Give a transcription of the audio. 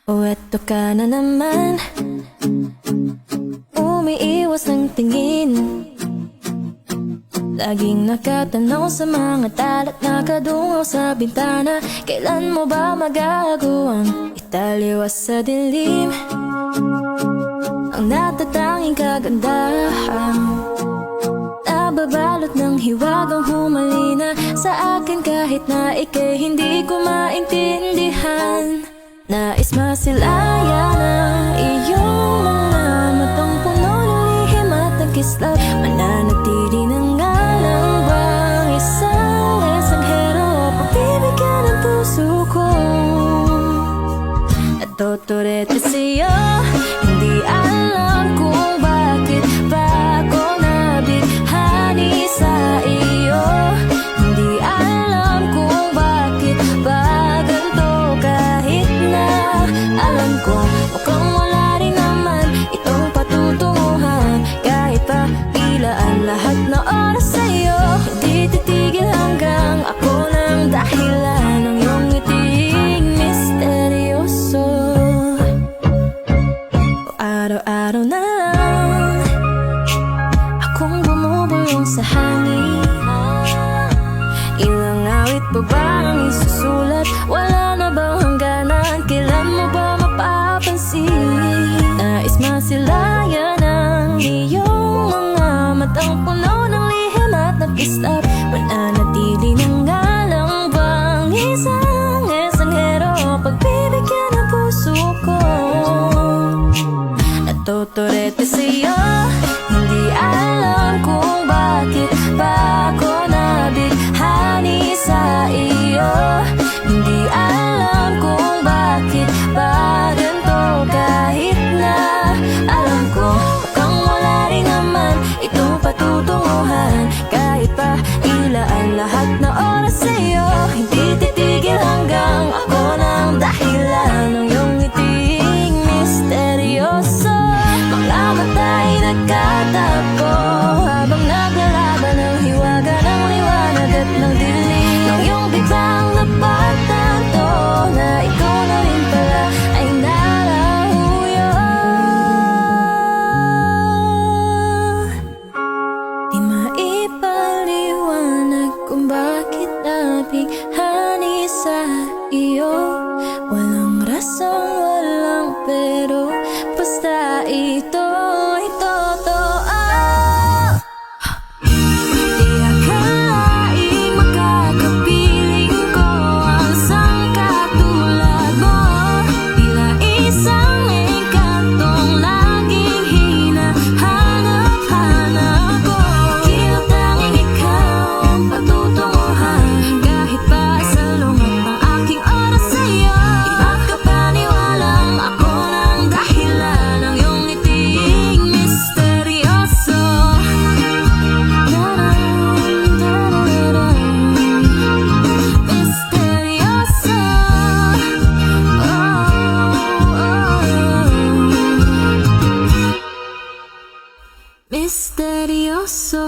O eto ka na naman, umiiwas ng tingin. Laging nakatanaw sa mga talat, nakadungaw sa bintana. Kailan mo ba magagawang italiwas sa dilim ang natatanging kagandahan? Nababalot ng hiwagang humalina sa akin kahit na ika'y hindi ko maintindihan. Nais masilayan na iyong mga matang puno ng lihim at nagkislap. Mananatili na nga lang bang isang esanghero pagbibigyan ng puso ko? Natotorete sa'yo, hindi alam kung bakit pa ako nabighani sa iyo. Hindi alam kung bakit ba ganito, kahit na alam ko mukhang wala rin naman itong patutunguhan. Kahit pa ilaan lahat na oras sa'yo, hindi titigil hanggang ako ng dahilan ng iyong ngiting misteryoso. Araw-araw na lang akong bumubulong sa hangin. Ilang awit pa ba ang isusulat? Wala na bang hangganan? Kailan mo ba mapapansin? Nais masilayan ang iyong mga matang puno ng lihim at nagkislap. Mananatili na nga lang bang isang esanghero pagbibigyan ng puso ko? Natotorete sa'yo, hindi alam kung bakit ba ako nabighani sa iyo. Hindi alam kung bakit ba ganito, kahit na alam ko mukhang wala rin naman itong patutunguhan. Kahit pa ilaan lahat na oras sa'yo, hindi titigil hanggang ako ng dahilan ng iyong ngiting misteryoso. Mga mata'y nagkatakbo habang naglalaban ng hiwaga ng liwanag at ng dilim. Nang iyong biglang napagtanto na ikaw na rin pala ay nalahuyo. Di maipaliwanag kung bakit nabighani sa iyo. Walang rason, walang pero, basta ito'y totoo. Di akalaing makakapiling ko ang isang katulad mo. Tila isang engkantong laging hinahanap-hanap ko. Tila tanging ikaw ang patutunguhan. Kahit pa sa lungat ng aking oras sa'yo, di makapaniwalang ako ng dahilan ng iyong ngiting misteryoso. Misteryoso. Misteryoso.